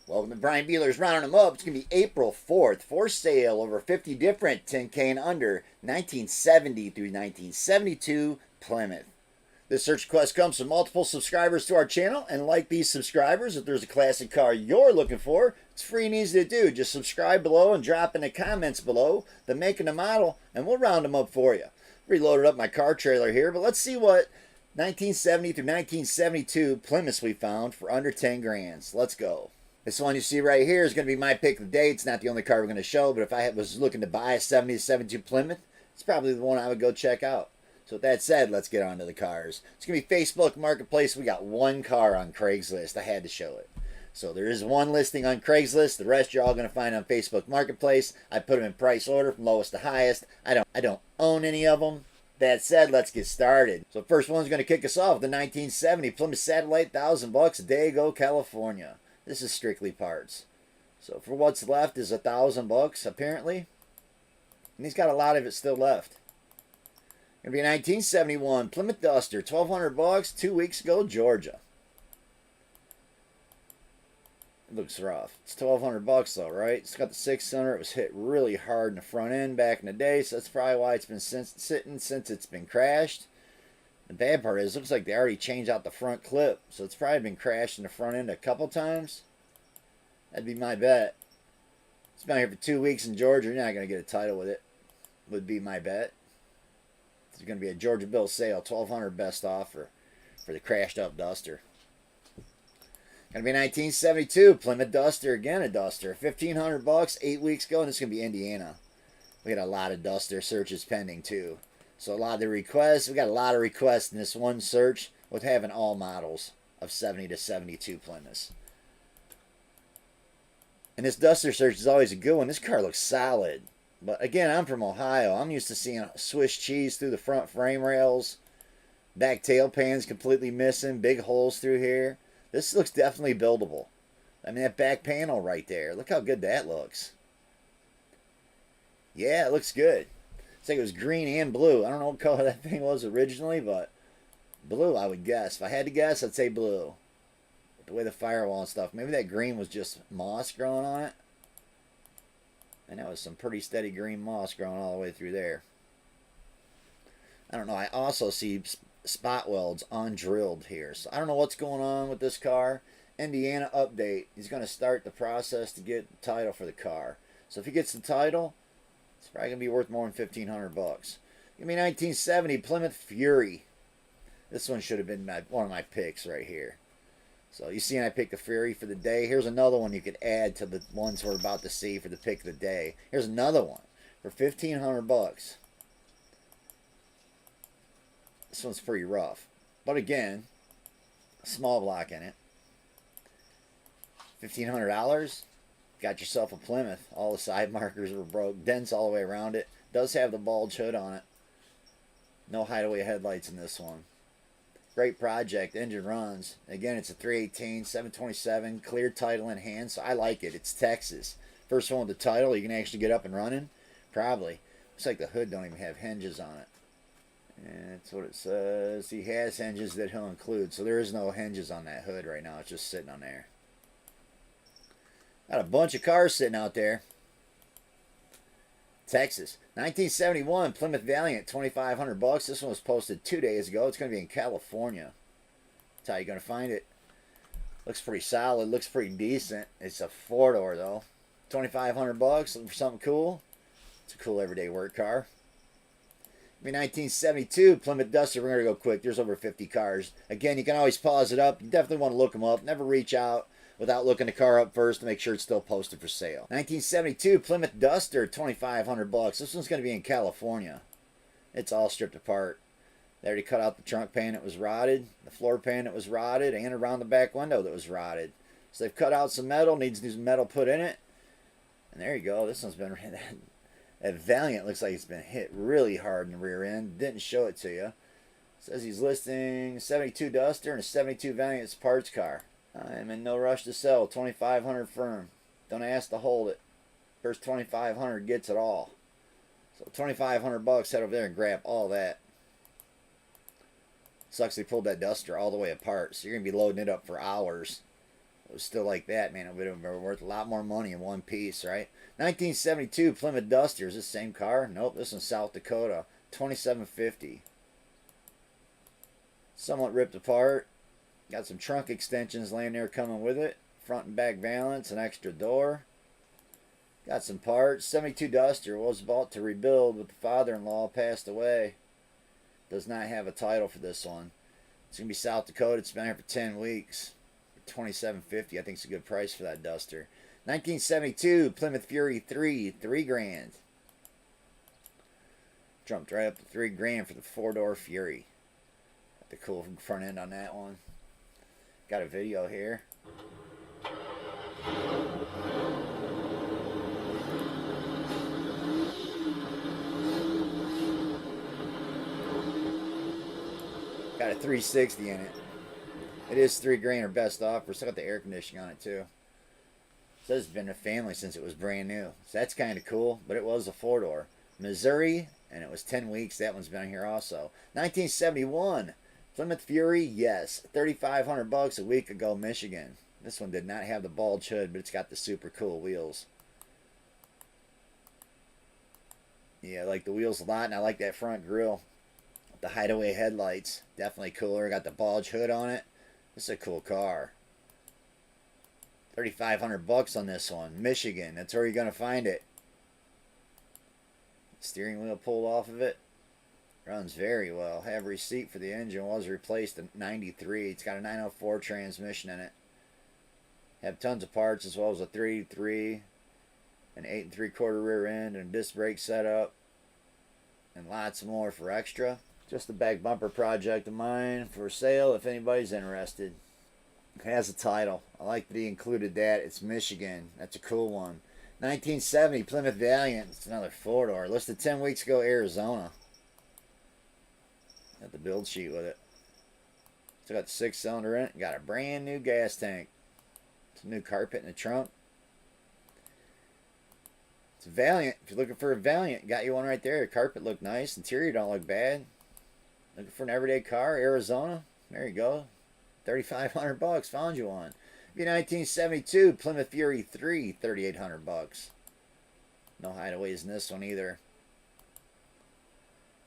Welcome to Brian Bealer's Rounding Them Up. It's going to be April 4th for sale. Over 50 different 10K and under 1970 through 1972 Plymouth. This search request comes from multiple subscribers to our channel. And like these subscribers, if there's a classic car you're looking for, it's free and easy to do. Just subscribe below and drop in the comments below the make and the model, and we'll round them up for you. Reloaded up my car trailer here, but let's see what 1970 through 1972 Plymouths we found for under 10 grand. Let's go. This one you see right here is going to be my pick of the day. It's not the only car we're going to show, but if I was looking to buy a 70 to 72 Plymouth, it's probably the one I would go check out. So with that said, let's get on to the cars. It's going to be Facebook Marketplace. We got one car on Craigslist. I had to show it. So there is one listing on Craigslist. The rest you're all going to find on Facebook Marketplace. I put them in price order from lowest to highest. I don't own any of them. That said, let's get started. So first one's going to kick us off, the 1970 Plymouth Satellite, $1,000, Dago, California. This is strictly parts. So for what's left is $1,000 apparently. And he's got a lot of it still left. Gonna be a 1971 Plymouth Duster, $1,200, 2 weeks ago, Georgia. It looks rough. It's $1,200 though, right? It's got the 6-cylinder. It was hit really hard in the front end back in the day, so that's probably why it's been sitting since it's been crashed. The bad part is, it looks like they already changed out the front clip, so it's probably been crashed in the front end a couple times. That'd be my bet. It's been here for 2 weeks in Georgia. You're not going to get a title with it. Would be my bet. It's going to be a Georgia bill sale, $1,200 best offer for the crashed up Duster. Going to be 1972 Plymouth Duster, again a Duster, $1,500, 8 weeks ago, and it's going to be Indiana. We got a lot of Duster searches pending too. So a lot of the requests, we got a lot of requests in this one search with having all models of 70 to 72 Plymouths. And this Duster search is always a good one. This car looks solid. But again, I'm from Ohio. I'm used to seeing Swiss cheese through the front frame rails. Back tail pan's completely missing. Big holes through here. This looks definitely buildable. I mean, that back panel right there. Look how good that looks. Yeah, it looks good. It's like it was green and blue. I don't know what color that thing was originally, but blue, I would guess. If I had to guess, I'd say blue. With the way the firewall and stuff. Maybe that green was just moss growing on it. And that was some pretty steady green moss growing all the way through there. I don't know. I also see spot welds undrilled here. So I don't know what's going on with this car. Indiana update. He's going to start the process to get the title for the car. So if he gets the title, it's probably going to be worth more than $1,500. Give me 1970 Plymouth Fury. This one should have been one of my picks right here. So you see I picked the Fury for the day. Here's another one you could add to the ones we're about to see for the pick of the day. Here's another one for $1,500. This one's pretty rough. But again, small block in it. $1,500. Got yourself a Plymouth. All the side markers were broke. Dents all the way around it. Does have the bulge hood on it. No hideaway headlights in this one. Great project. Engine runs. Again, it's a 318, 727, clear title in hand, so I like it. It's Texas. First one with the title, you can actually get up and running? Probably. Looks like the hood don't even have hinges on it. And that's what it says. He has hinges that he'll include, so there is no hinges on that hood right now. It's just sitting on there. Got a bunch of cars sitting out there. Texas. 1971 Plymouth Valiant, $2,500. This one was posted 2 days ago. It's going to be in California. That's how you're going to find it. Looks pretty solid. Looks pretty decent. It's a 4-door though. $2,500. Looking for something cool. It's a cool everyday work car. Maybe 1972 Plymouth Duster. We're going to go quick. There's over 50 cars. Again, you can always pause it up. You definitely want to look them up. Never reach out without looking the car up first to make sure it's still posted for sale. 1972 Plymouth Duster, $2,500. This one's going to be in California. It's all stripped apart. They already cut out the trunk pan that was rotted, the floor pan that was rotted, and around the back window that was rotted. So they've cut out some metal, needs new metal put in it. And there you go. This one's been... That Valiant looks like it's been hit really hard in the rear end. Didn't show it to you. Says he's listing 72 Duster and a 72 Valiant's parts car. I am in no rush to sell. $2,500 firm. Don't ask to hold it. First $2,500 gets it all. So $2,500. Head over there and grab all that. Sucks they pulled that Duster all the way apart. So you're gonna be loading it up for hours It was still like that, man. It would have been worth a lot more money in one piece, right? 1972 Plymouth Duster. Is this the same car? Nope, this one's South Dakota. 2750. Somewhat ripped apart. Got some trunk extensions laying there coming with it. Front and back valance, an extra door. Got some parts. 72 Duster was bought to rebuild, but the father-in-law passed away. Does not have a title for this one. It's going to be South Dakota. It's been here for 10 weeks. $27.50. I think it's a good price for that Duster. 1972 Plymouth Fury 3. $3,000. Jumped right up to $3,000 for the 4-door Fury. Got the cool front end on that one. Got a video here. Got a 360 in it. It is $3,000 or best offer. Still got the air conditioning on it too. It says it's been a family since it was brand new. So that's kind of cool, but it was a 4-door. Missouri, and it was 10 weeks. That one's been here also. 1971 Plymouth Fury, yes. $3,500 a week ago, Michigan. This one did not have the bulge hood, but it's got the super cool wheels. Yeah, I like the wheels a lot, and I like that front grille. The hideaway headlights, definitely cooler. Got the bulge hood on it. This is a cool car. $3,500 on this one. Michigan, that's where you're going to find it. Steering wheel pulled off of it. Runs very well. Have receipt for the engine. Was replaced in '93. It's got a 904 transmission in it. Have tons of parts as well as a 383, an 8 3/4 rear end, and a disc brake setup, and lots more for extra. Just a back bumper project of mine for sale if anybody's interested. It has a title. I like that he included that. It's Michigan. That's a cool one. 1970 Plymouth Valiant. It's another 4-door. Listed 10 weeks ago, Arizona. Got the build sheet with it. Still got the 6-cylinder in it. Got a brand new gas tank. Some new carpet in the trunk. It's a Valiant. If you're looking for a Valiant, got you one right there. The carpet looked nice. Interior don't look bad. Looking for an everyday car, Arizona. There you go. $3,500. Found you one. 1972 Plymouth Fury 3. $3,800. No hideaways in this one either.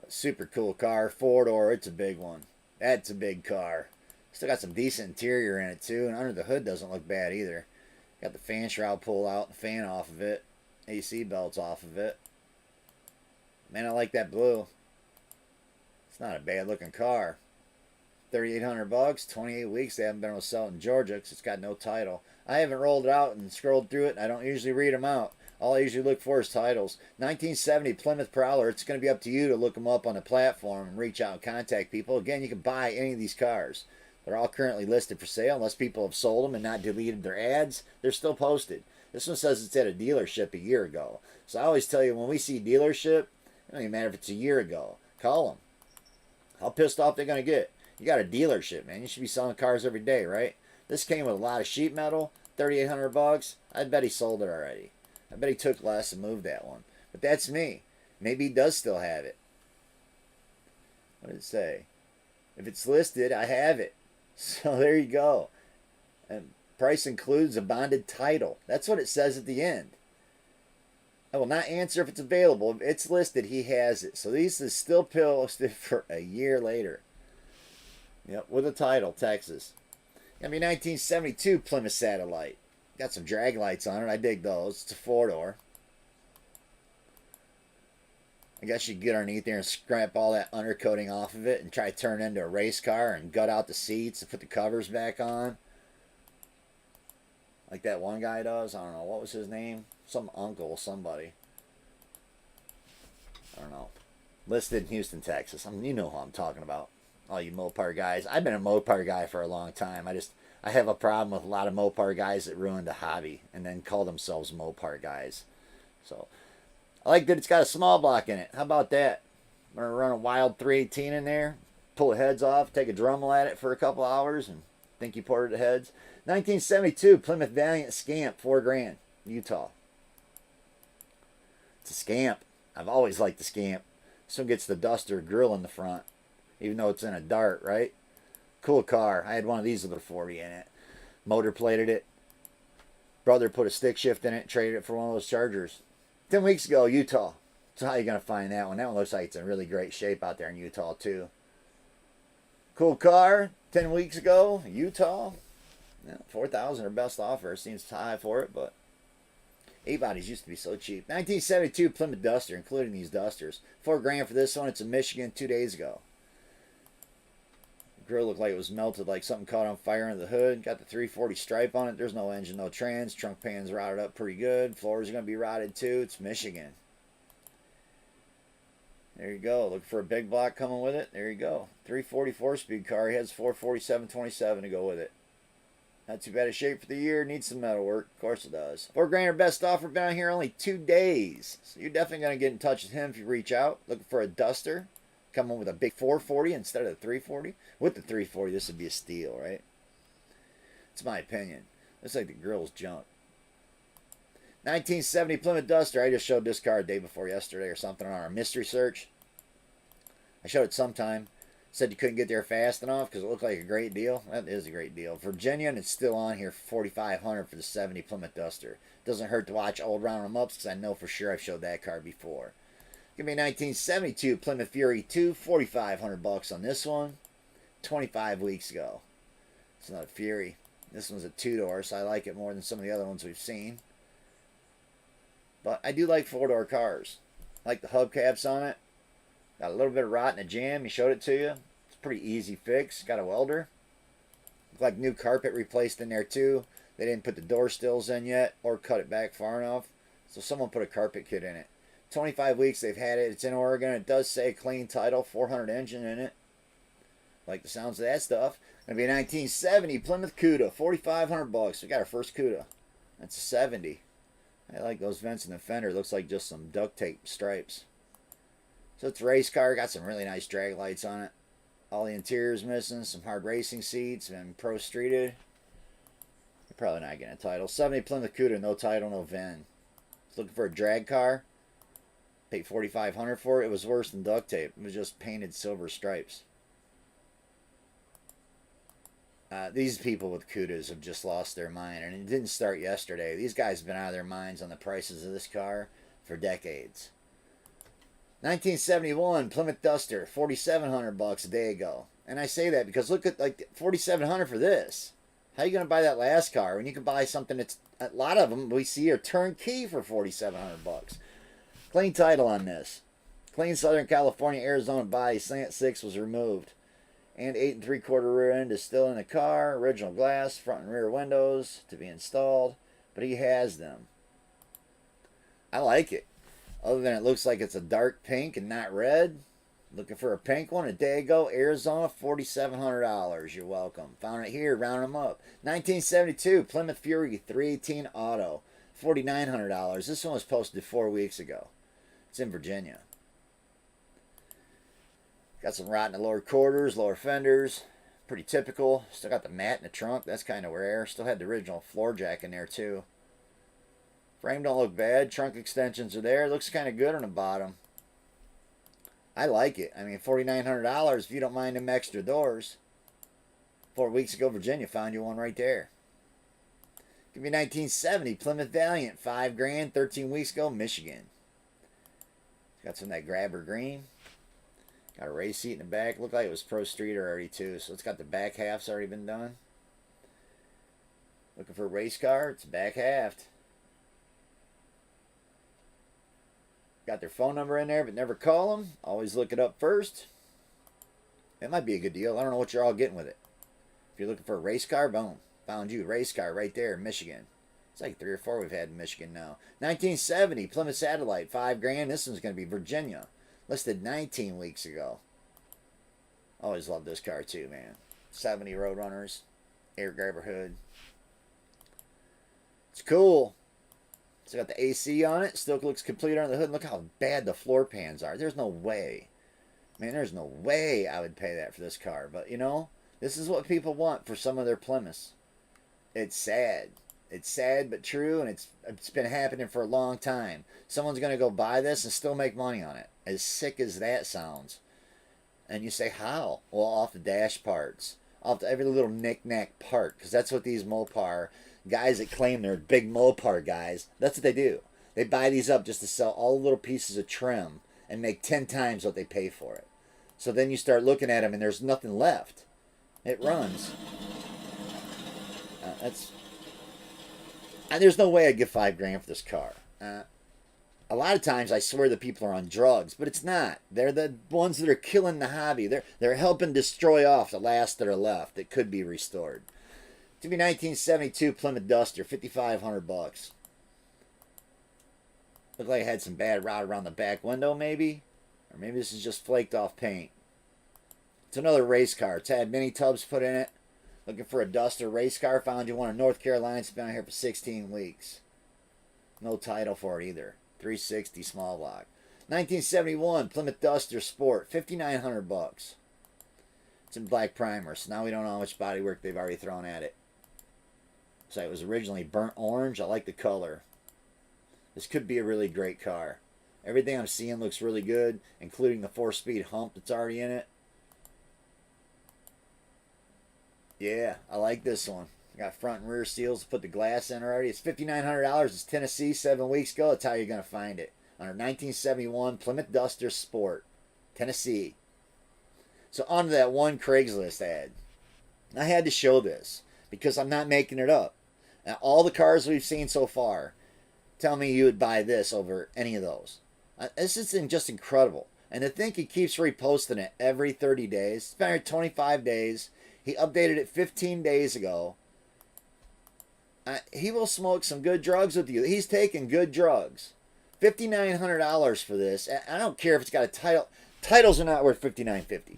Super cool car. 4-door. It's a big one. That's a big car. Still got some decent interior in it too, and under the hood doesn't look bad either. Got the fan shroud pulled out, the fan off of it, AC belts off of it. Man, I like that blue. It's not a bad looking car. $3,800, 28 weeks. They haven't been able to sell it in Georgia because it's got no title. I haven't rolled it out and scrolled through it. I don't usually read them out. All I usually look for is titles. 1970 Plymouth Prowler. It's going to be up to you to look them up on the platform and reach out and contact people. Again, you can buy any of these cars. They're all currently listed for sale. Unless people have sold them and not deleted their ads, they're still posted. This one says it's at a dealership a year ago. So I always tell you, when we see dealership, it don't even matter if it's a year ago. Call them. How pissed off they're going to get. You got a dealership, man. You should be selling cars every day, right? This came with a lot of sheet metal. $3,800. I bet he sold it already. I bet he took less and moved that one. But that's me. Maybe he does still have it. What did it say? If it's listed, I have it. So there you go. And price includes a bonded title. That's what it says at the end. I will not answer if it's available. If it's listed, he has it. So these is still posted for a year later. Yep, with a title, Texas. 1972 Plymouth Satellite. Got some drag lights on it. I dig those. It's a 4-door. I guess you could get underneath there and scrap all that undercoating off of it and try to turn it into a race car and gut out the seats and put the covers back on. Like that one guy does. I don't know. What was his name? Some uncle, somebody. I don't know. Listed in Houston, Texas. You know who I'm talking about. All you Mopar guys. I've been a Mopar guy for a long time. I have a problem with a lot of Mopar guys that ruined the hobby and then call themselves Mopar guys. So, I like that it's got a small block in it. How about that? I'm going to run a wild 318 in there, pull the heads off, take a Dremel at it for a couple hours, and think you ported the heads. 1972 Plymouth Valiant Scamp, $4,000, Utah. It's a Scamp. I've always liked the Scamp. This one gets the Duster grill in the front, even though it's in a Dart, right? Cool car. I had one of these with a 40 in it. Motor plated it. Brother put a stick shift in it, traded it for one of those Chargers. 10 weeks ago, Utah. So how you going to find that one? That one looks like it's in really great shape out there in Utah, too. Cool car. 10 weeks ago, Utah. Yeah, 4,000 or best offer. Seems high for it, but 8 bodies used to be so cheap. 1972 Plymouth Duster, including these dusters. $4,000 for this one. It's in Michigan 2 days ago. The grill looked like it was melted, like something caught on fire in the hood. Got the 340 stripe on it. There's no engine, no trans. Trunk pan's rotted up pretty good. Floors are going to be rotted too. It's Michigan. There you go. Looking for a big block coming with it. There you go. 340 4-speed car. He has 447.27 to go with it. Not too bad a shape for the year. Needs some metal work. Of course it does. $4,000 or best offer. Been on here only 2 days. So you're definitely going to get in touch with him if you reach out. Looking for a duster. Coming with a big 440 instead of the 340. With the 340, this would be a steal, right? It's my opinion. Looks like the grill's junk. 1970 Plymouth Duster. I just showed this car day before yesterday or something on our mystery search. I showed it sometime. Said you couldn't get there fast enough because it looked like a great deal. That is a great deal. Virginia, and it's still on here for $4,500 for the 70 Plymouth Duster. Doesn't hurt to watch old Roundem ups because I know for sure I've showed that car before. Give me a 1972 Plymouth Fury 2, $4,500 on this one. 25 weeks ago. It's not a Fury. This one's a 2-door, so I like it more than some of the other ones we've seen. But I do like 4-door cars. I like the hubcaps on it. Got a little bit of rot in the jam. He showed it to you. It's a pretty easy fix. Got a welder. Looked like new carpet replaced in there too. They didn't put the door stills in yet or cut it back far enough. So someone put a carpet kit in it. 25 weeks they've had it. It's in Oregon. It does say clean title. 400 engine in it. Like the sounds of that stuff. Gonna be a 1970 Plymouth Cuda. $4,500. We got our first Cuda. That's a 70. I like those vents in the fender. Looks like just some duct tape stripes. So it's a race car. Got some really nice drag lights on it. All the interior's missing. Some hard racing seats. And pro streeted. You're probably not getting a title. 70 Plymouth Cuda. No title, no VIN. Looking for a drag car. Paid $4,500 for it. It was worse than duct tape. It was just painted silver stripes. These people with Cudas have just lost their mind. And it didn't start yesterday. These guys have been out of their minds on the prices of this car for decades. 1971 Plymouth Duster, $4,700 a day ago. And I say that because look at like $4,700 for this. How are you going to buy that last car when you can buy something that's, a lot of them we see are turnkey for $4,700? Clean title on this. Clean Southern California, Arizona body. Slant 6 was removed. And 8 3/4 rear end is still in the car. Original glass, front and rear windows to be installed. But he has them. I like it. Other than it looks like it's a dark pink and not red. Looking for a pink one a day ago. Arizona, $4,700. You're welcome. Found it here. Round them up. 1972 Plymouth Fury 318 Auto. $4,900. This one was posted 4 weeks ago. It's in Virginia. Got some rot in the lower quarters, lower fenders. Pretty typical. Still got the mat in the trunk. That's kind of rare. Still had the original floor jack in there too. Frame don't look bad. Trunk extensions are there. Looks kind of good on the bottom. I like it. I mean, $4,900 if you don't mind them extra doors. 4 weeks ago, Virginia found you one right there. Give me 1970 Plymouth Valiant. $5,000. 13 weeks ago, Michigan. Got some of that grabber green. Got a race seat in the back. Looked like it was Pro Streeter already too. So it's got the back half's already been done. Looking for a race car. It's back halved. Got their phone number in there, but never call them. Always look it up first. It might be a good deal. I don't know what you're all getting with it. If you're looking for a race car, boom. Found you. Race car right there in Michigan. It's like 3 or 4 we've had in Michigan now. 1970 Plymouth Satellite. $5,000. This one's going to be Virginia. Listed 19 weeks ago. Always loved this car too, man. 70 Roadrunners. Air grabber hood. It's cool. It's got the AC on it. Still looks complete under the hood. Look how bad the floor pans are. There's no way. Man, there's no way I would pay that for this car. But, you know, this is what people want for some of their Plymouths. It's sad. It's sad but true, and it's been happening for a long time. Someone's going to go buy this and still make money on it. As sick as that sounds. And you say, how? Well, off the dash parts. off every little knick-knack part, because that's what these Mopar guys that claim they're big Mopar guys, that's what they do. They buy these up just to sell all the little pieces of trim and make 10 times what they pay for it. So then you start looking at them and there's nothing left. It runs. There's no way I'd give $5,000 for this car. A lot of times I swear that people are on drugs, but it's not. They're the ones that are killing the hobby. They're helping destroy off the last that are left that could be restored. To be 1972 Plymouth Duster, $5,500. Looked like it had some bad rot around the back window, maybe, or maybe this is just flaked off paint. It's another race car. It's had mini tubs put in it. Looking for a Duster race car. Found you one in North Carolina. It's been out here for 16 weeks. No title for it either. 360 small block. 1971 Plymouth Duster Sport, $5,900. It's in black primer, so now we don't know how much bodywork they've already thrown at it. So it was originally burnt orange. I like the color. This could be a really great car. Everything I'm seeing looks really good, including the 4-speed hump that's already in it. Yeah, I like this one. Got front and rear seals to put the glass in already. It's $5,900. It's Tennessee, 7 weeks ago. That's how you're going to find it. Under 1971 Plymouth Duster Sport, Tennessee. So on to that one Craigslist ad. I had to show this because I'm not making it up. Now, all the cars we've seen so far, tell me you would buy this over any of those. This is just incredible. And to think he keeps reposting it every 30 days. It's been here 25 days. He updated it 15 days ago. He will smoke some good drugs with you. He's taking good drugs. $5,900 for this. I don't care if it's got a title. Titles are not worth $5,950.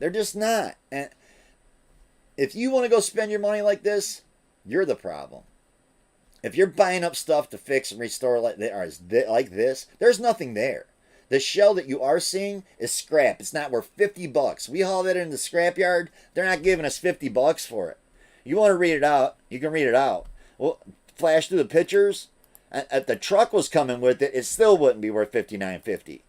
They're just not. And if you want to go spend your money like this, you're the problem. If you're buying up stuff to fix and restore like this, there's nothing there. The shell that you are seeing is scrap. It's not worth $50. We haul that into the scrapyard. They're not giving us $50 for it. You want to read it out? You can read it out. Well, flash through the pictures. If the truck was coming with it, it still wouldn't be worth $59.50.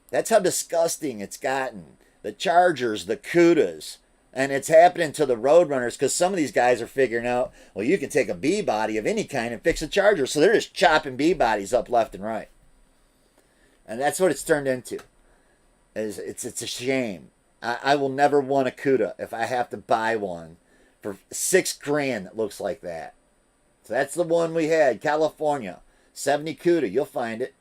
That's how disgusting it's gotten. The Chargers, the Cudas, and it's happening to the Roadrunners because some of these guys are figuring out, well, you can take a B body of any kind and fix a Charger. So they're just chopping B bodies up left and right. And that's what it's turned into. It's a shame. I will never want a Cuda if I have to buy one for $6,000 that looks like that. So that's the one we had, California. 70 Cuda, you'll find it.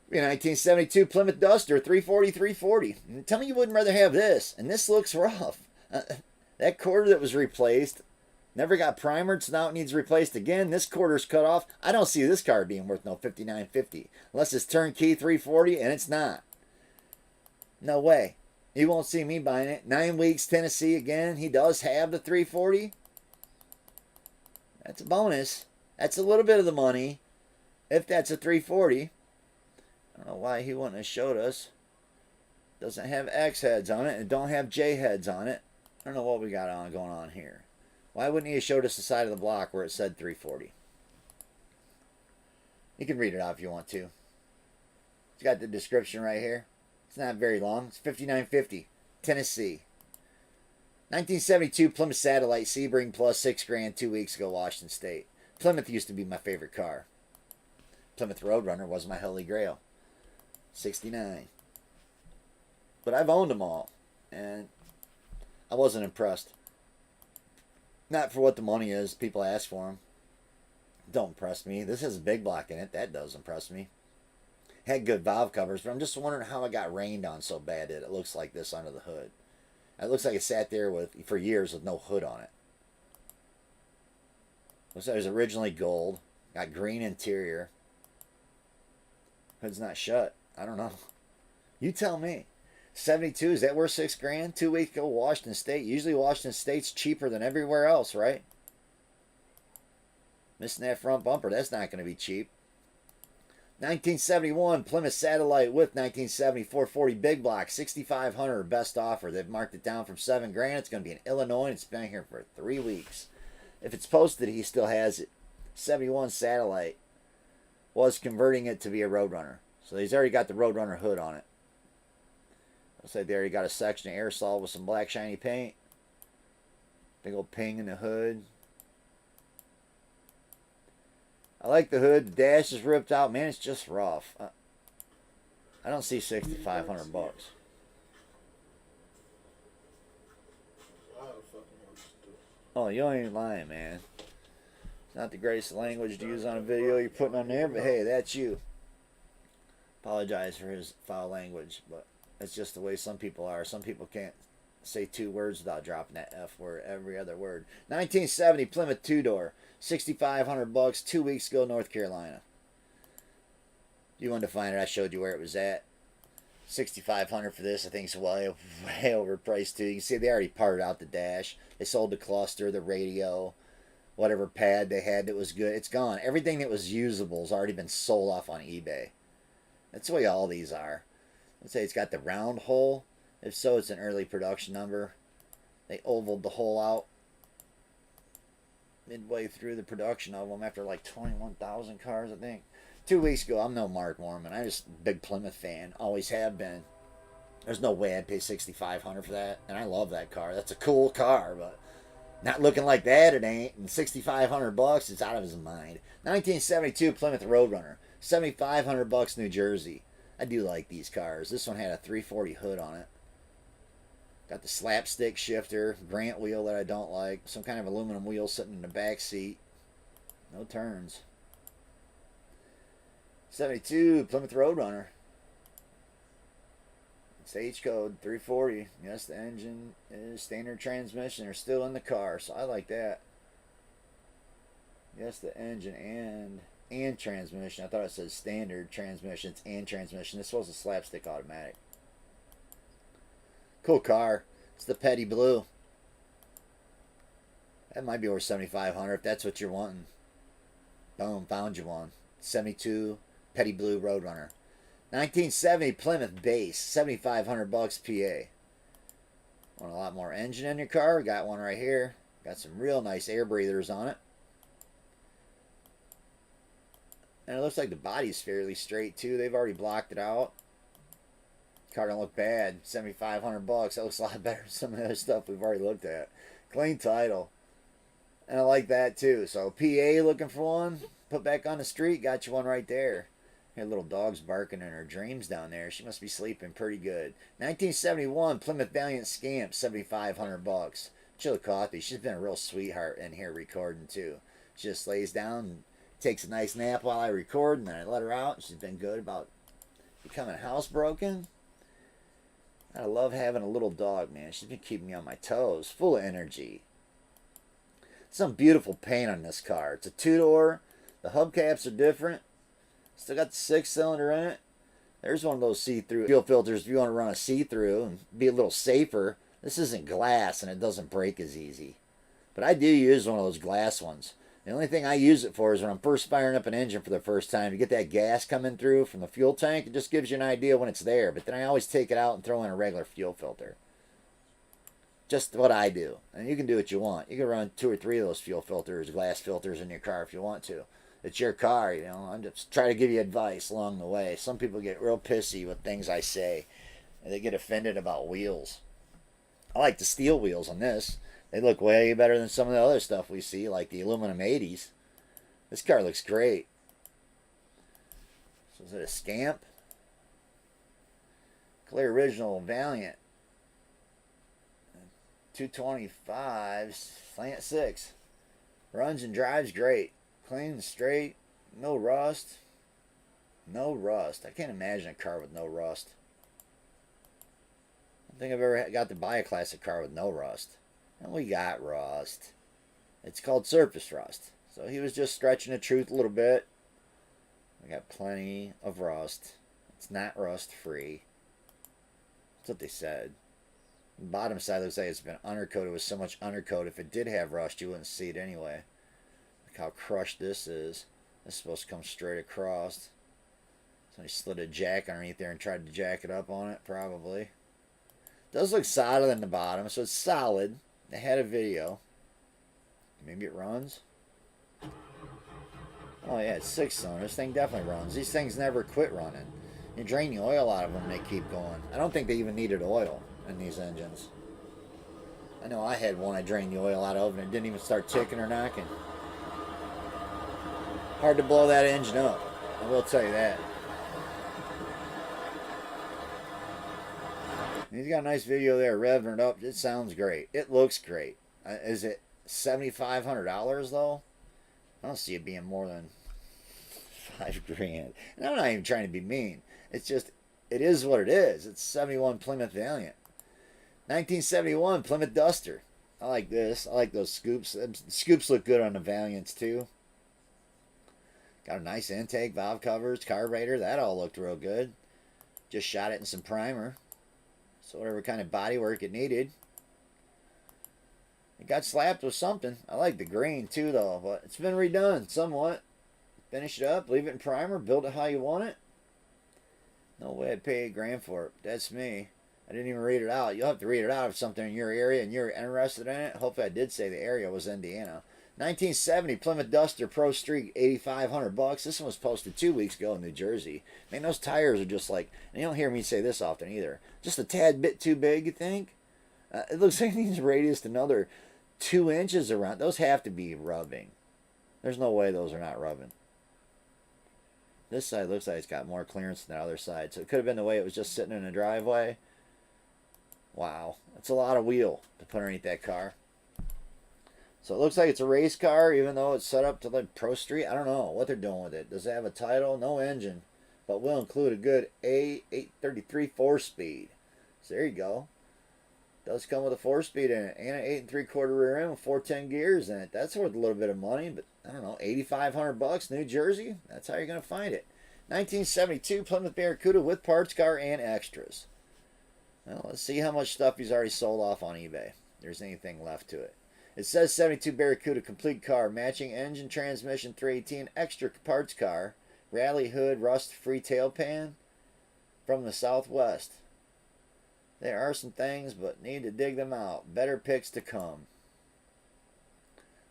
1972 Plymouth Duster, $340. Tell me you wouldn't rather have this. And this looks rough. That quarter that was replaced never got primered, so now it needs replaced again. This quarter's cut off. I don't see this car being worth no $59.50. Unless it's turnkey $340, and it's not. No way. You won't see me buying it. 9 weeks, Tennessee again. He does have the $340. That's a bonus. That's a little bit of the money. If that's a $340. I don't know why he wouldn't have showed us. Doesn't have X heads on it and don't have J heads on it. I don't know what we got going on here. Why wouldn't he have showed us the side of the block where it said 340? You can read it out if you want to. It's got the description right here. It's not very long. It's $59.50. Tennessee. 1972 Plymouth Satellite Sebring Plus, $6,000 2 weeks ago, Washington State. Plymouth used to be my favorite car. Plymouth Roadrunner was my holy grail. 69. But I've owned them all, and I wasn't impressed. Not for what the money is. People ask for them. Don't impress me. This has a big block in it. That does impress me. Had good valve covers, but I'm just wondering how it got rained on so bad that it looks like this under the hood. It looks like it sat there for years with no hood on it. Looks like it was originally gold. Got green interior. Hood's not shut. I don't know. You tell me. 72, is that worth $6,000? 2 weeks ago, Washington State. Usually Washington State's cheaper than everywhere else, right? Missing that front bumper. That's not going to be cheap. 1971 Plymouth Satellite with 1970 440 big block, $6,500 best offer. They've marked it down from $7,000. It's going to be in Illinois. And it's been here for 3 weeks. If it's posted, he still has it. 71 Satellite was converting it to be a Roadrunner. So he's already got the Roadrunner hood on it. Looks like they already got a section of aerosol with some black shiny paint. Big old ping in the hood. I like the hood. The dash is ripped out. Man, it's just rough. I don't see $6,500. Oh, you ain't lying, man. It's not the greatest language to use on a video you're putting on there, but hey, that's you. Apologize for his foul language, but it's just the way some people are. Some people can't say 2 words without dropping that F word every other word. 1970 Plymouth 2-door. $6,500 2 weeks ago, North Carolina. If you wanted to find it, I showed you where it was at. $6,500 for this. I think it's way overpriced too. You can see they already parted out the dash. They sold the cluster, the radio, whatever pad they had that was good. It's gone. Everything that was usable has already been sold off on eBay. That's the way all these are. Let's say it's got the round hole. If so, it's an early production number. They ovaled the hole out midway through the production of them after like 21,000 cars, I think. 2 weeks ago, I'm no Mark Mormon. I'm just a big Plymouth fan. Always have been. There's no way I'd pay $6,500 for that. And I love that car. That's a cool car, but not looking like that, it ain't. And $6,500, it's out of his mind. 1972 Plymouth Roadrunner. $7,500 New Jersey. I do like these cars. This one had a 340 hood on it. Got the slapstick shifter, Grant wheel that I don't like. Some kind of aluminum wheel sitting in the back seat. No turns. 72 Plymouth Roadrunner. It's H code 340. Yes, the engine is standard transmission. They're still in the car, so I like that. Yes, the engine and transmission. I thought it said standard transmissions and transmission. This was a slapstick automatic. Cool car. It's the Petty Blue. That might be over $7,500 if that's what you're wanting. Boom, found you one. 72 Petty Blue Roadrunner. 1970 Plymouth Base. $7,500 PA. Want a lot more engine in your car? Got one right here. Got some real nice air breathers on it. And it looks like the body's fairly straight too. They've already blocked it out. Car don't look bad. $7,500. That looks a lot better than some of the other stuff we've already looked at. Clean title. And I like that too. So PA looking for one. Put back on the street. Got you one right there. Her little dog's barking in her dreams down there. She must be sleeping pretty good. 1971 Plymouth Valiant Scamp. $7,500. Chillicothe. She's been a real sweetheart in here recording too. She just lays down, takes a nice nap while I record, and then I let her out. She's been good about becoming housebroken. I love having a little dog, man. She's been keeping me on my toes. Full of energy. Some beautiful paint on this car. It's a 2-door. The hubcaps are different. Still got the 6-cylinder in it. There's one of those see-through fuel filters if you want to run a see-through and be a little safer. This isn't glass and it doesn't break as easy. But I do use one of those glass ones. The only thing I use it for is when I'm first firing up an engine for the first time. You get that gas coming through from the fuel tank. It just gives you an idea when it's there. But then I always take it out and throw in a regular fuel filter. Just what I do. And you can do what you want. You can run 2 or 3 of those fuel filters, glass filters in your car if you want to. It's your car, you know. I'm just trying to give you advice along the way. Some people get real pissy with things I say. And they get offended about wheels. I like the steel wheels on this. They look way better than some of the other stuff we see, like the aluminum 80s. This car looks great. So is it a Scamp? Clear original Valiant. 225, slant 6. Runs and drives great. Clean and straight. No rust. No rust. I can't imagine a car with no rust. I don't think I've ever got to buy a classic car with no rust. And we got rust. It's called surface rust. So he was just stretching the truth a little bit. We got plenty of rust. It's not rust free. That's what they said. The bottom side looks like it's been undercoated with so much undercoat. If it did have rust, you wouldn't see it anyway. Look how crushed this is. This is supposed to come straight across. So he slid a jack underneath there and tried to jack it up on it, probably. It does look solid in the bottom, so it's solid. They had a video. Maybe it runs. Oh yeah, it's 6-cylinder. This thing definitely runs. These things never quit running. You drain the oil out of them, they keep going. I don't think they even needed oil in these engines. I know I had one I drained the oil out of and it didn't even start ticking or knocking. Hard to blow that engine up. I will tell you that. He's got a nice video there, revving it up. It sounds great. It looks great. Is it $7,500 though? I don't see it being more than $5,000. And I'm not even trying to be mean. It's just, it is what it is. It's 71 Plymouth Valiant. 1971 Plymouth Duster. I like this. I like those scoops. Scoops look good on the Valiants too. Got a nice intake, valve covers, carburetor. That all looked real good. Just shot it in some primer. So whatever kind of body work it needed. It got slapped with something. I like the green too though, but it's been redone somewhat. Finish it up, leave it in primer, build it how you want it. No way I'd pay $8,000 for it. That's me. I didn't even read it out. You'll have to read it out if something in your area and you're interested in it. Hopefully I did say the area was Indiana. 1970 Plymouth Duster Pro Street, $8,500. This one was posted 2 weeks ago in New Jersey. Man, those tires are just like, and you don't hear me say this often either, just a tad bit too big, you think? It looks like it needs radius another 2 inches around. Those have to be rubbing. There's no way those are not rubbing. This side looks like it's got more clearance than the other side. So it could have been the way it was just sitting in a driveway. Wow. That's a lot of wheel to put underneath that car. So it looks like it's a race car, even though it's set up to like Pro Street. I don't know what they're doing with it. Does it have a title? No engine. But will include a good A833 4-speed. So there you go. Does come with a 4-speed in it and an 8 3/4 rear end with 410 gears in it. That's worth a little bit of money, but I don't know, $8,500, New Jersey. That's how you're gonna find it. 1972 Plymouth Barracuda with parts car and extras. Well, let's see how much stuff he's already sold off on eBay. If there's anything left to it. It says 72 Barracuda complete car, matching engine, transmission, 318, extra parts car, rally hood, rust-free tailpan from the Southwest. There are some things, but need to dig them out. Better picks to come.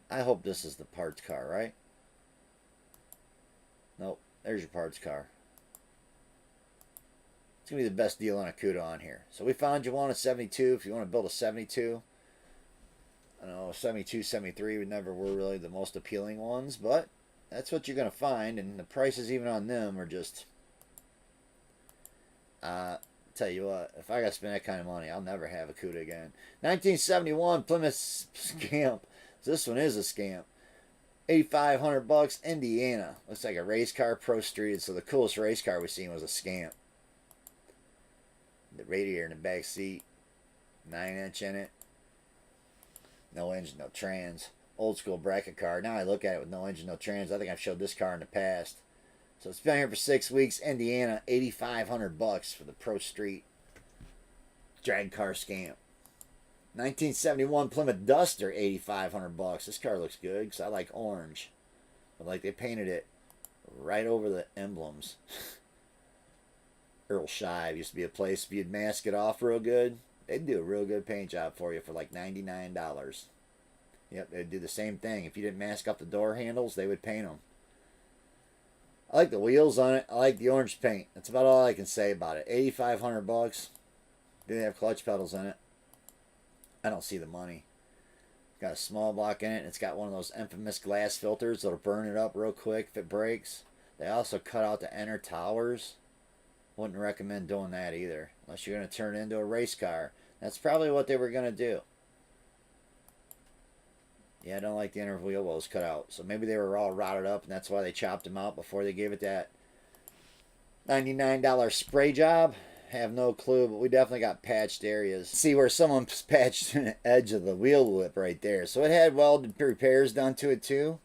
I hope this is the parts car, right? Nope. There's your parts car. It's going to be the best deal on a CUDA on here. So we found you one a 72. If you want to build a 72. I know 72, 73 never were really the most appealing ones, but that's what you're going to find. And the prices even on them are just... tell you what, if I got to spend that kind of money, I'll never have a CUDA again. 1971 Plymouth Scamp. This one is a Scamp. $8,500, Indiana. Looks like a race car, Pro Street. So the coolest race car we've seen was a Scamp. The radiator in the back seat, 9-inch in it. No engine, no trans. Old school bracket car. Now I look at it with no engine, no trans. I think I've showed this car in the past. So it's been here for 6 weeks. Indiana, $8,500 for the Pro Street drag car Scamp. 1971 Plymouth Duster, $8,500. This car looks good because I like orange, but like they painted it right over the emblems. Earl Shive used to be a place if you'd mask it off real good, they'd do a real good paint job for you for like $99. Yep, they'd do the same thing. If you didn't mask up the door handles, they would paint them. I like the wheels on it. I like the orange paint. That's about all I can say about it. $8,500. Didn't have clutch pedals in it. I don't see the money. Got a small block in it, and it's got one of those infamous glass filters that'll burn it up real quick if it breaks. They also cut out the inner towers. Wouldn't recommend doing that either, unless you're going to turn it into a race car. That's probably what they were going to do. Yeah, I don't like the inner wheel wells cut out. So maybe they were all rotted up, and that's why they chopped them out before they gave it that $99 spray job. Have no clue, but we definitely got patched areas. See where someone patched the edge of the wheel lip right there. So it had welded repairs done to it too.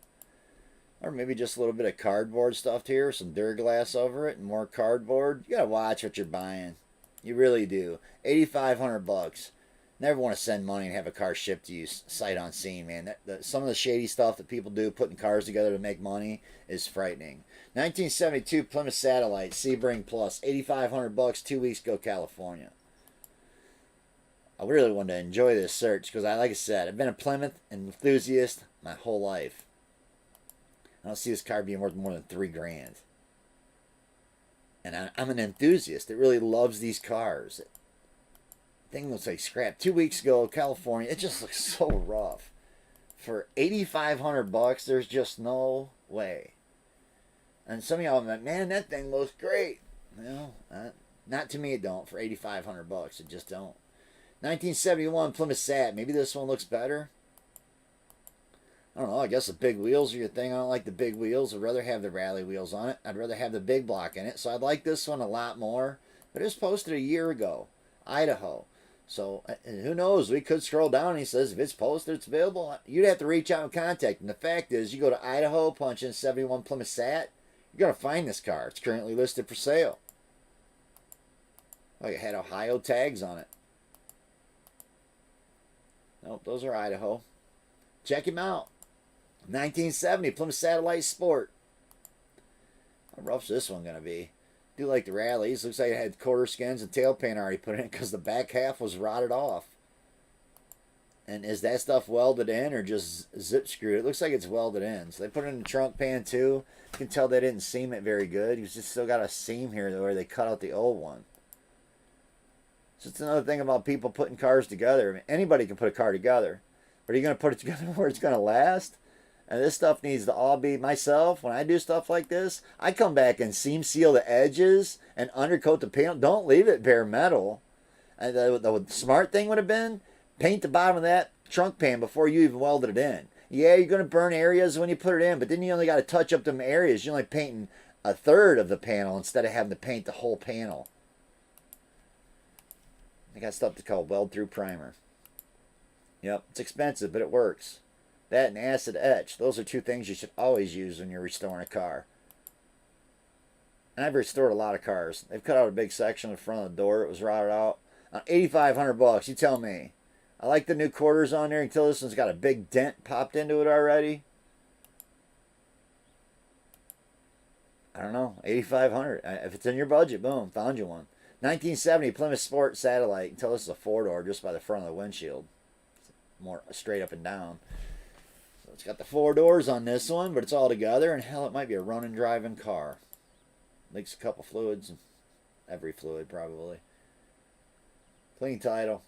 Or maybe just a little bit of cardboard stuff here, some Duraglass over it, and more cardboard. You gotta watch what you're buying. You really do. $8,500. Never want to send money and have a car shipped to you sight unseen, man. Some of the shady stuff that people do, putting cars together to make money, is frightening. 1972 Plymouth Satellite Sebring Plus, $8,500, 2 weeks ago, California. I really wanted to enjoy this search because, like I said, I've been a Plymouth enthusiast my whole life. I don't see this car being worth more than $3,000. And I'm an enthusiast that really loves these cars. Thing looks like scrap. 2 weeks ago, California, it just looks so rough. For $8,500, there's just no way. And some of y'all are like, man, that thing looks great. Well, not to me, it don't. For $8,500, it just don't. 1971 Plymouth Sat. Maybe this one looks better. I don't know. I guess the big wheels are your thing. I don't like the big wheels. I'd rather have the rally wheels on it. I'd rather have the big block in it. So I'd like this one a lot more. But it was posted a year ago. Idaho. So who knows? We could scroll down and he says if it's posted, it's available. You'd have to reach out and contact him. The fact is, you go to Idaho, punch in 71 Plymouth Sat, you're going to find this car. It's currently listed for sale. Oh, it had Ohio tags on it. Nope, those are Idaho. Check him out. 1970 Plymouth Satellite Sport. How rough's this one going to be? Do like the rallies. Looks like it had quarter skins and tail paint already put in because the back half was rotted off. And is that stuff welded in or just zip screwed? It looks like it's welded in. So they put it in the trunk pan too. You can tell they didn't seam it very good. It's just still got a seam here where they cut out the old one. So it's another thing about people putting cars together. I mean, anybody can put a car together. But are you going to put it together where it's going to last? And this stuff needs to all be myself. When I do stuff like this, I come back and seam seal the edges and undercoat the paint. Don't leave it bare metal. And the smart thing would have been paint the bottom of that trunk pan before you even welded it in. Yeah, you're going to burn areas when you put it in, but then you only got to touch up them areas. You're only painting a third of the panel instead of having to paint the whole panel. I got stuff that's called weld-through primer. Yep, it's expensive, but it works. That and acid etch. Those are two things you should always use when you're restoring a car. And I've restored a lot of cars. They've cut out a big section in front of the door. It was rotted out. $8,500, you tell me. I like the new quarters on there until this one's got a big dent popped into it already. I don't know. $8,500. If it's in your budget, boom, found you one. 1970 Plymouth Sport Satellite. Until this is a four-door just by the front of the windshield. It's more straight up and down. So it's got the four doors on this one, but it's all together. And hell, it might be a running, driving car. Leaks a couple fluids. Every fluid, probably. Clean title.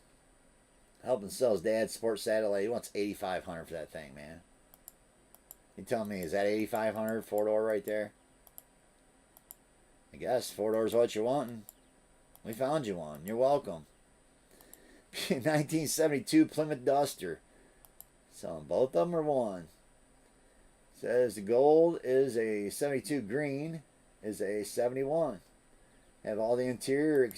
Helping sell his dad's sports satellite. He wants $8,500 for that thing, man. You tell me, is that $8,500 four-door right there? I guess four doors what you're wanting. We found you one. You're welcome. 1972 Plymouth Duster. Selling both of them or one? Says the gold is a 72, green is a 71. Have all the interior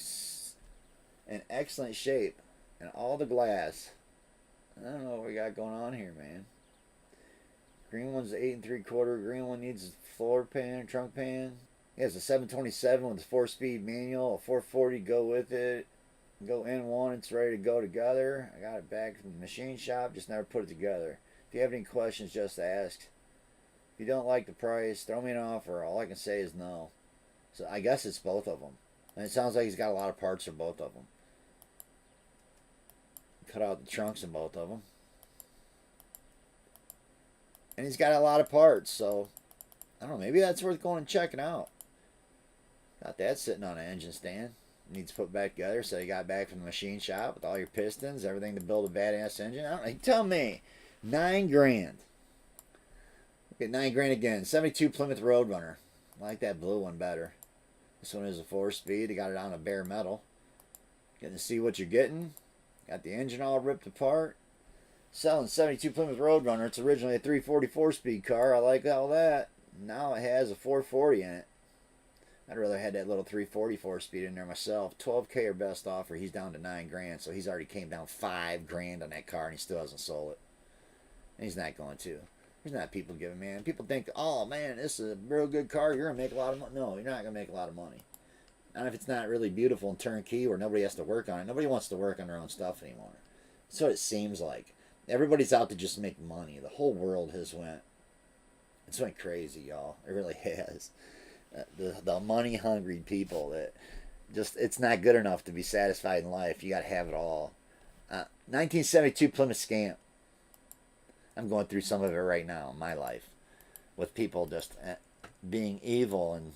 in excellent shape and all the glass. I don't know what we got going on here, man. Green one's 8 3/4. Green one needs a floor pan, trunk pan. He has a 727 with a 4-speed manual, a 440 go with it. Go in one, it's ready to go together. I got it back from the machine shop, just never put it together. If you have any questions, just ask. If you don't like the price, throw me an offer. All I can say is no. So I guess it's both of them. And it sounds like he's got a lot of parts for both of them. Cut out the trunks in both of them. And he's got a lot of parts, so I don't know, maybe that's worth going and checking out. Got that sitting on an engine stand. Needs put back together, so you got back from the machine shop with all your pistons, everything to build a badass engine. I don't know, tell me, $9,000. Look at $9,000 again. 72 Plymouth Roadrunner. I like that blue one better. This one is a 4-speed. They got it on a bare metal. Getting to see what you're getting. Got the engine all ripped apart. Selling 72 Plymouth Roadrunner. It's originally a 344 speed car. I like all that. Now it has a 440 in it. I'd rather had that little 344 speed in there myself. 12K or best offer. He's down to $9,000, so he's already came down $5,000 on that car, and he still hasn't sold it. And he's not going to. There's not people giving, man. People think, oh man, this is a real good car. You're gonna make a lot of money. No, you're not gonna make a lot of money. Not if it's not really beautiful and turnkey, or nobody has to work on it. Nobody wants to work on their own stuff anymore. That's what it seems like. Everybody's out to just make money. The whole world has went. It's went crazy, y'all. It really has. The money hungry people that just, it's not good enough to be satisfied in life. You got to have it all. 1972 Plymouth Scamp. I'm going through some of it right now in my life with people just being evil and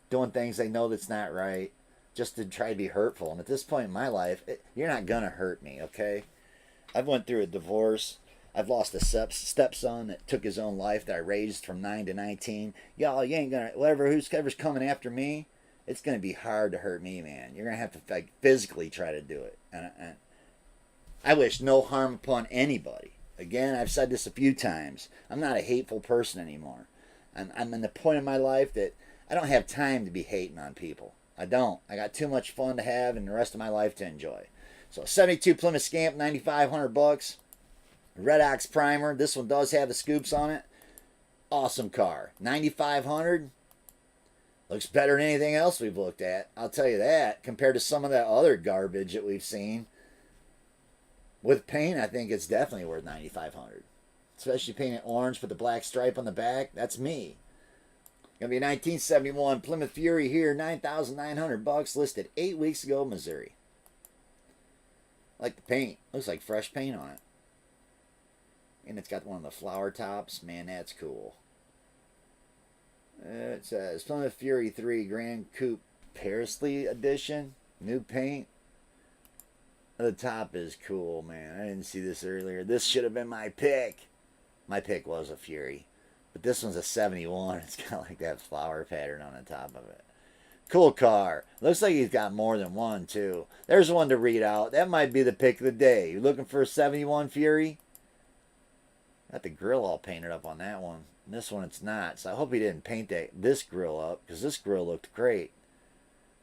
doing things they know that's not right, just to try to be hurtful. And at this point in my life, you're not gonna hurt me, okay? I've went through a divorce. I've lost a stepson that took his own life that I raised from 9 to 19. Y'all, you ain't gonna, whoever's coming after me, it's gonna be hard to hurt me, man. You're gonna have to like physically try to do it. And I wish no harm upon anybody. Again, I've said this a few times. I'm not a hateful person anymore. I'm in the point in my life that I don't have time to be hating on people. I don't. I got too much fun to have and the rest of my life to enjoy. So 72 Plymouth Scamp, $9,500. Red Ox primer. This one does have the scoops on it. Awesome car. 9,500. Looks better than anything else we've looked at. I'll tell you that. Compared to some of that other garbage that we've seen. With paint, I think it's definitely worth 9,500. Especially painted orange with the black stripe on the back. That's me. Gonna be a 1971 Plymouth Fury here, $9,900. Listed 8 weeks ago, Missouri. I like the paint. Looks like fresh paint on it. And it's got one of the flower tops. Man, that's cool. It says Plymouth Fury 3 Grand Coupe Parsley Edition. New paint. The top is cool, man. I didn't see this earlier. This should have been my pick. My pick was a Fury. But this one's a 71. It's got like that flower pattern on the top of it. Cool car. Looks like he's got more than one, too. There's one to read out. That might be the pick of the day. You looking for a 71 Fury? Got the grill all painted up on that one. And this one it's not. So I hope he didn't paint this grill up, because this grill looked great.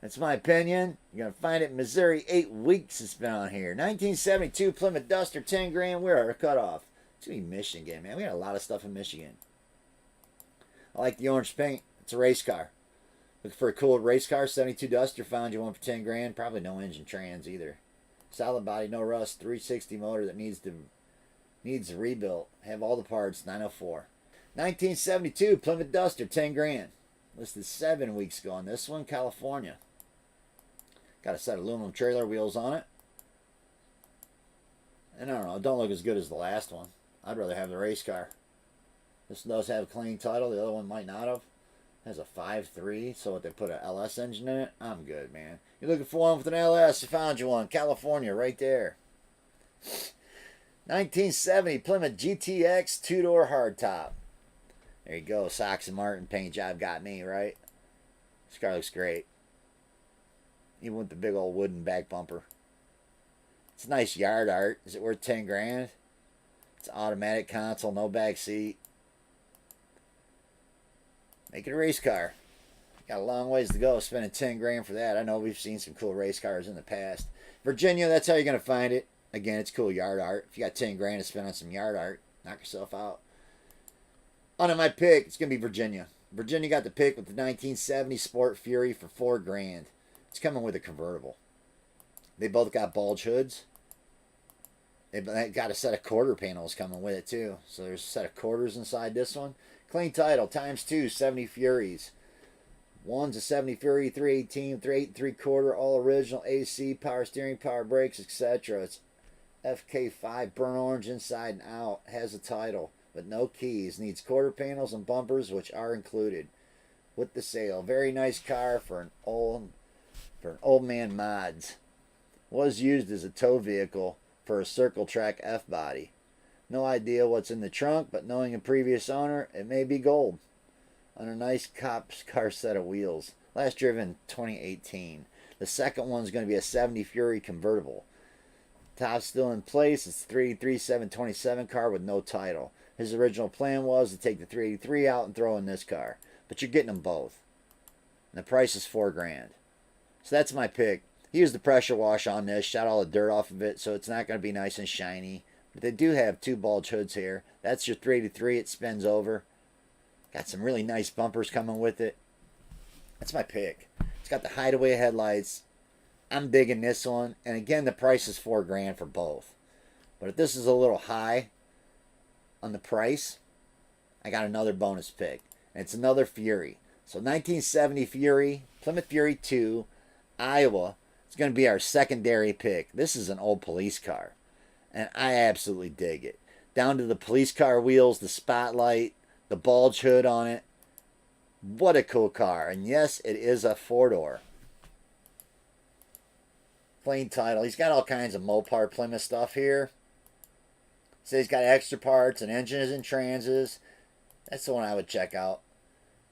That's my opinion. You're going to find it in Missouri. 8 weeks it's been on here. 1972 Plymouth Duster, 10 grand. Where are our cutoff? It's going to be Michigan, man. We got a lot of stuff in Michigan. I like the orange paint. It's a race car. Looking for a cool race car. 72 Duster. Found you one for 10 grand. Probably no engine trans either. Solid body, no rust. 360 motor that needs rebuilt. Have all the parts. 904. 1972 Plymouth Duster, 10 grand. Listed 7 weeks ago on this one. California. Got a set of aluminum trailer wheels on it. And I don't know. It don't look as good as the last one. I'd rather have the race car. This does have a clean title. The other one might not have. It has a 5.3. So if they put an LS engine in it, I'm good, man. You're looking for one with an LS. I found you one. California, right there. 1970 Plymouth GTX 2-door hardtop. There you go. Sox and Martin paint job got me, right? This car looks great. Even with the big old wooden back bumper. It's nice yard art. Is it worth 10 grand? It's automatic console, no back seat. Make it a race car. Got a long ways to go spending 10 grand for that. I know we've seen some cool race cars in the past. Virginia, that's how you're going to find it. Again, it's cool yard art. If you got 10 grand to spend on some yard art, knock yourself out. On my pick, it's going to be Virginia. Virginia got the pick with the 1970 Sport Fury for 4 grand. It's coming with a convertible. They both got bulge hoods. They got a set of quarter panels coming with it too. So there's a set of quarters inside this one. Clean title, ×2, 70 Furies. One's a 70 Fury, 318, 8 3/4, all original AC, power steering, power brakes, etc. It's FK5, burnt orange inside and out. Has a title, but no keys. Needs quarter panels and bumpers, which are included with the sale. Very nice car for an old man mods. Was used as a tow vehicle for a circle track F-body. No idea what's in the trunk, but knowing a previous owner, it may be gold. On a nice cop's car set of wheels. Last driven 2018. The second one's going to be a 70 Fury convertible. Top's still in place. It's a 38727 car with no title. His original plan was to take the 383 out and throw in this car. But you're getting them both. And the price is 4 grand. So that's my pick. He used the pressure wash on this, shot all the dirt off of it, so it's not going to be nice and shiny. But they do have 2 bulge hoods here. That's your 383. It spins over. Got some really nice bumpers coming with it. That's my pick. It's got the hideaway headlights. I'm digging this one. And again, the price is 4 grand for both. But if this is a little high on the price, I got another bonus pick. And it's another Fury. So 1970 Fury, Plymouth Fury 2, Iowa. It's going to be our secondary pick. This is an old police car. And I absolutely dig it. Down to the police car wheels, the spotlight, the bulge hood on it. What a cool car. And yes, it is a four-door. Plain title. He's got all kinds of Mopar Plymouth stuff here. So he's got extra parts and engines and transes. That's the one I would check out.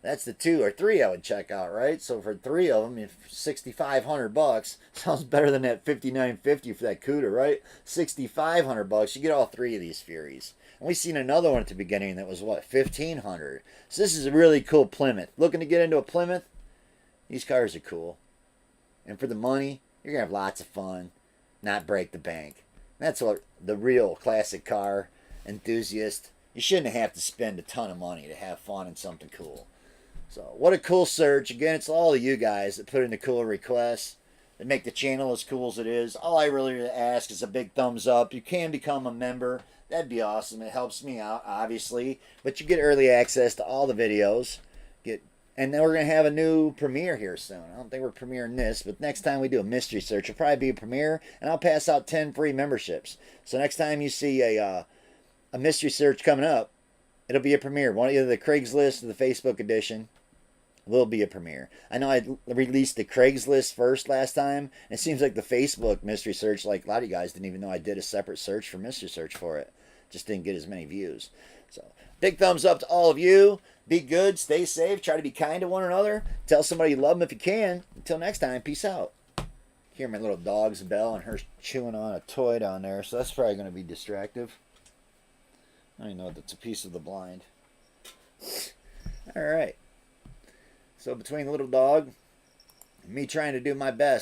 That's the 2 or 3 I would check out, right? So for 3 of them, $6,500 sounds better than that $5,950 for that Cuda, right? $6,500. You get all 3 of these Furies. And we seen another one at the beginning that was what, $1,500. So this is a really cool Plymouth. Looking to get into a Plymouth? These cars are cool. And for the money, you're gonna have lots of fun, not break the bank. That's what the real classic car enthusiast. You shouldn't have to spend a ton of money to have fun and something cool. So what a cool search. Again, it's all of you guys that put in the cool requests that make the channel as cool as it is. All I really ask is a big thumbs up. You can become a member. That'd be awesome. It helps me out, obviously. But you get early access to all the videos. And then we're going to have a new premiere here soon. I don't think we're premiering this, but next time we do a mystery search, it'll probably be a premiere, and I'll pass out 10 free memberships. So next time you see a mystery search coming up, it'll be a premiere. One either the Craigslist or the Facebook edition will be a premiere. I know I released the Craigslist first last time. And it seems like the Facebook mystery search, like a lot of you guys didn't even know I did a separate search for mystery search for it. Just didn't get as many views. So big thumbs up to all of you. Be good, stay safe, try to be kind to one another. Tell somebody you love them if you can. Until next time, peace out. Hear my little dog's bell and her chewing on a toy down there, so that's probably going to be distractive. I know that's a piece of the blind. All right. So between the little dog and me trying to do my best